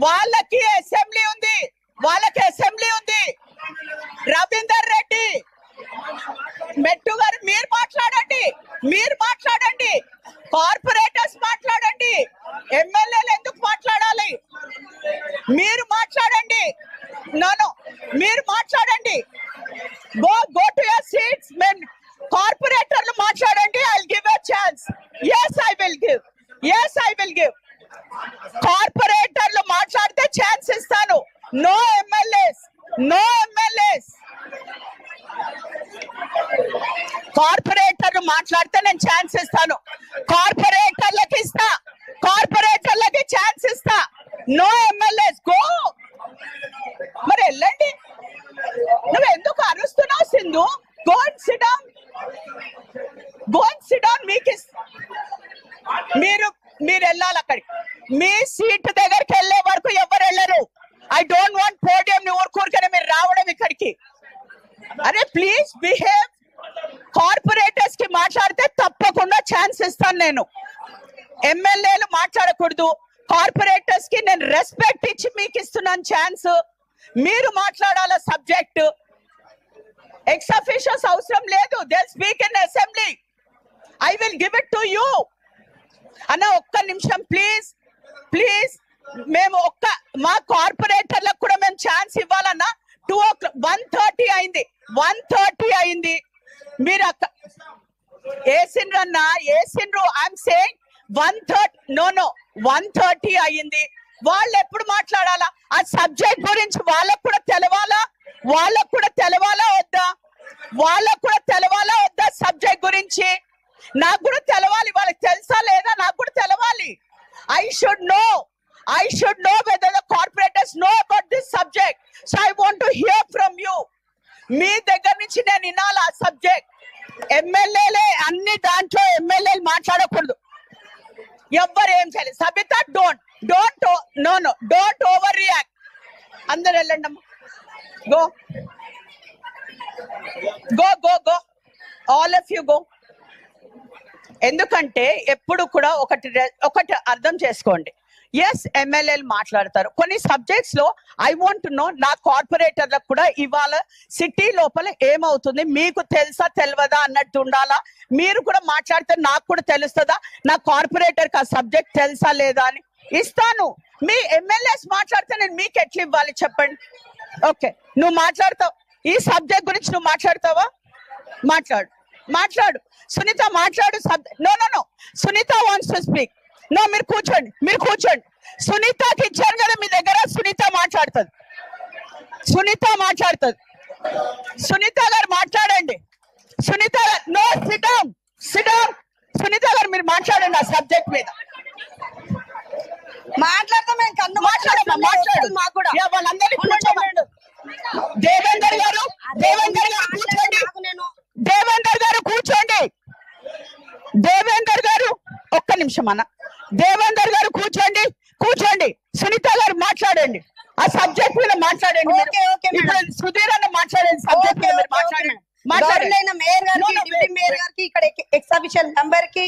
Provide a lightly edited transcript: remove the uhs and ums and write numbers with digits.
వాళ్ళకి అసెంబ్లీ ఉంది, రవీందర్ రెడ్డి, మెట్టు గారు మీరు మాట్లాడండి, కార్పొరేటర్స్ మాట్లాడండి, ఎమ్మెల్యేలు ఎందుకు మాట్లాడాలి? మీరు మాట్లాడండి. మీరు మాట్లాడండి. Go to your seats. కార్పొరేటర్లు మాట్లాడండి. I will give a chance. yes I will give. కార్పొరేటర్లు మాట్లాడితే ఛాన్స్ ఇస్తాను. No MLAs. కార్పొరేటర్లు మాట్లాడితే నేను ఛాన్స్ ఇస్తాను. కార్పొరేటర్లకి ఛాన్స్ ఇస్తా. No MLAs. గో. మరి వెళ్ళండి. నువ్వు ఎందుకు అరుస్తున్నావు Sindhu? Go and sit down. మీరు వెళ్ళాలి అక్కడికి. మీ సీట్ దగ్గరికి వెళ్ళే వరకు ఎవరు వెళ్ళరు. ఐ డోంట్ వాంట్ పోడియం ని ఊరుకూరుకనే మీరు రావడం ఇక్కడికి. అరే ప్లీజ్ బిహేవ్. కార్పొరేటర్స్ కి మాట్లాడితే తప్పకుండా ఛాన్స్ ఇస్తాను నేను. ఎమ్మెల్యేలు మాట్లాడకూడదు. కార్పొరేటర్స్ కి నేను రెస్పెక్ట్ ఇచ్చి మీకు ఇస్తున్నాను ఛాన్స్. మీరు మాట్లాడాల సబ్జెక్ట్. ఎక్స్ అఫీషియల్స్ అవసరం లేదు. They speak in assembly. I will give it to you. అన్న ఒక్క నిమిషం ప్లీజ్. మేము మా కార్పొరేటర్లకు కూడా మేము ఛాన్స్ ఇవ్వాలన్నా. 1:30 అయింది. మీరు ఏసిండ్రు. ఐఎమ్ సేయింగ్ 1:30 అయింది. వాళ్ళు ఎప్పుడు మాట్లాడాలా? ఆ సబ్జెక్ట్ గురించి వాళ్ళకు కూడా తెలవాలా వద్దా? సబ్జెక్ట్ గురించి నాకు కూడా తెలవాలి. వాళ్ళకి తెలుసా లేదా? నాకు కూడా తెలవాలి. I should know whether the corporators know about this subject. So I want to hear from you. మీ దగ్గర నుంచి నేను వినాలి ఆ సబ్జెక్ట్. ఎమ్మెల్యేలే అన్ని దాంట్లో ఎమ్మెల్యేలు మాట్లాడకూడదు. ఎవ్వరు ఏం చేయలేదు. Sabitha don't over react. అందరు వెళ్ళండి అమ్మా. Go all of you go. ఎందుకంటే ఎప్పుడు కూడా ఒకటి అర్థం చేసుకోండి. ఎస్ ఎమ్మెల్యేలు మాట్లాడతారు కొన్ని సబ్జెక్ట్స్ లో. ఐ వాంట్ నో నా కార్పొరేటర్లకు కూడా ఇవాళ సిటీ లోపల ఏమవుతుంది మీకు తెలుసా తెలియదా అన్నట్టు ఉండాలా. మీరు కూడా మాట్లాడితే నాకు కూడా తెలుస్తుందా నా కార్పొరేటర్ కి ఆ సబ్జెక్ట్ తెలుసా లేదా అని. ఇస్తాను. మీ ఎమ్మెల్యేస్ మాట్లాడితే నేను మీకు ఎట్లా ఇవ్వాలి చెప్పండి. ఓకే నువ్వు మాట్లాడతావు. ఈ సబ్జెక్ట్ గురించి నువ్వు మాట్లాడతావా? మాట్లాడు. సునీత మాట్లాడు. No Sunita wants to speak. No మీరు కూర్చోండి. సునీతకి ఇచ్చారు కదా మీ దగ్గర. సునీత మాట్లాడుతుంది. సునీత గారు మాట్లాడండి. సునీత గారు నో సిట్ డౌన్. సునీత గారు మీరు మాట్లాడండి ఆ సబ్జెక్ట్ మీద. మాట్లాడు. దేవేందర్ గారు కూర్చోండి. దేవేందర్ గారు ఒక్క నిమిషం అన్న. దేవేందర్ గారు కూర్చోండి. సునీత గారు మాట్లాడండి. ఆ సబ్జెక్ట్ మీద మాట్లాడండి. సుధీర్ అన్న మాట్లాడండి. సబ్జెక్ట్ మీద మాట్లాడండి. మేయర్ గారికి, డిప్యూటీ మేయర్ గారికి, ఇక్కడ ఎక్స్ అఫీషియల్ మెంబర్ కి,